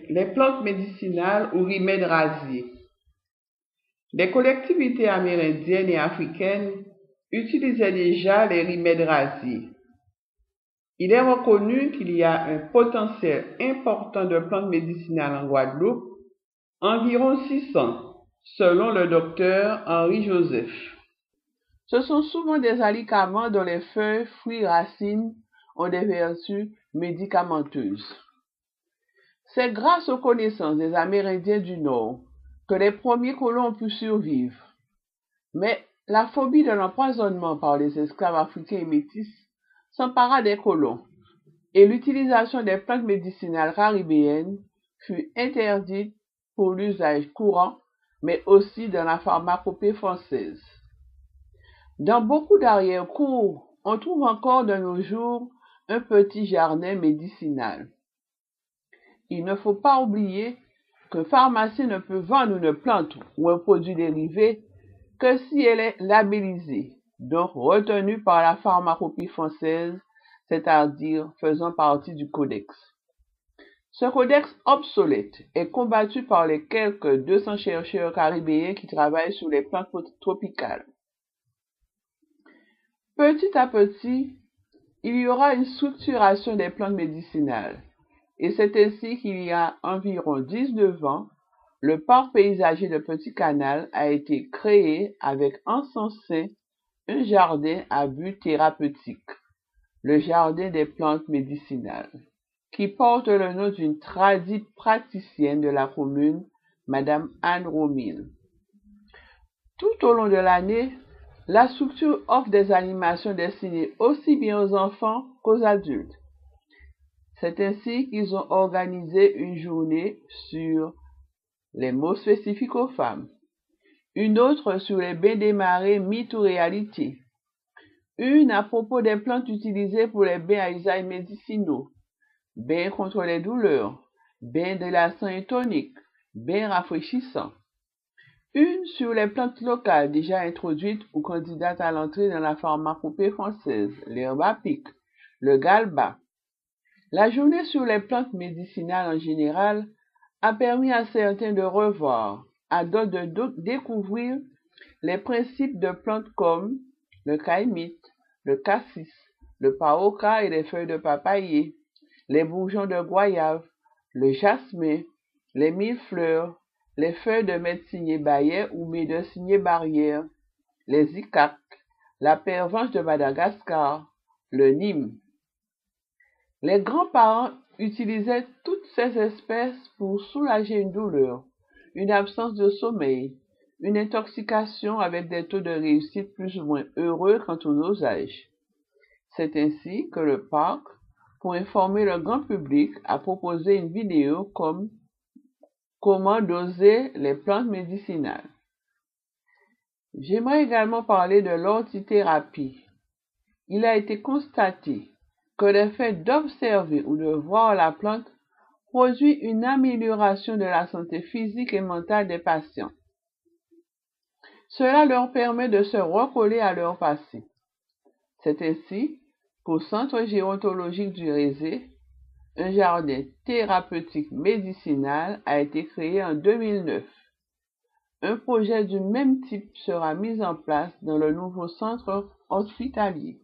Les plantes médicinales ou remèdes rasiers. Les collectivités amérindiennes et africaines utilisaient déjà les remèdes rasiers. Il est reconnu qu'il y a un potentiel important de plantes médicinales en Guadeloupe, environ 600, selon le docteur Henri Joseph. Ce sont souvent des alicaments dont les feuilles, fruits, racines ont des vertus médicamenteuses. C'est grâce aux connaissances des Amérindiens du Nord que les premiers colons ont pu survivre. Mais la phobie de l'empoisonnement par les esclaves africains et métis s'empara des colons et l'utilisation des plantes médicinales caribéennes fut interdite pour l'usage courant, mais aussi dans la pharmacopée française. Dans beaucoup d'arrière-cours, on trouve encore de nos jours un petit jardin médicinal. Il ne faut pas oublier qu'un pharmacien ne peut vendre une plante ou un produit dérivé que si elle est labellisée, donc retenue par la pharmacopée française, c'est-à-dire faisant partie du codex. Ce codex obsolète est combattu par les quelques 200 chercheurs caribéens qui travaillent sur les plantes tropicales. Petit à petit, il y aura une structuration des plantes médicinales, et c'est ainsi qu'il y a environ 19 ans, le parc paysager de Petit Canal a été créé avec en son sein un jardin à but thérapeutique, le jardin des plantes médicinales, qui porte le nom d'une tradie praticienne de la commune, Madame Anne Romil. Tout au long de l'année, la structure offre des animations destinées aussi bien aux enfants qu'aux adultes. C'est ainsi qu'ils ont organisé une journée sur les mots spécifiques aux femmes, une autre sur les bains des marées, mythes ou réalité, une à propos des plantes utilisées pour les bains à usage médicinaux, bains contre les douleurs, bains délassants et toniques, bains rafraîchissants, une sur les plantes locales déjà introduites ou candidates à l'entrée dans la pharmacopée française, l'herbe à pic, le galba. La journée sur les plantes médicinales en général a permis à certains de revoir, à d'autres de découvrir les principes de plantes comme le caïmite, le cassis, le paoka et les feuilles de papayer, les bourgeons de goyave, le jasmin, les millefleurs, les feuilles de médecinier baillet ou médecinier barrière, les icaques, la pervenche de Madagascar, le nîmes. Les grands-parents utilisaient toutes ces espèces pour soulager une douleur, une absence de sommeil, une intoxication avec des taux de réussite plus ou moins heureux quant au dosage. C'est ainsi que le parc, pour informer le grand public, a proposé une vidéo comme Comment doser les plantes médicinales. J'aimerais également parler de l'ortithérapie. Il a été constaté que le fait d'observer ou de voir la plante produit une amélioration de la santé physique et mentale des patients. Cela leur permet de se recoller à leur passé. C'est ainsi qu'au Centre gérontologique du Rézé, un jardin thérapeutique médicinal a été créé en 2009. Un projet du même type sera mis en place dans le nouveau centre hospitalier.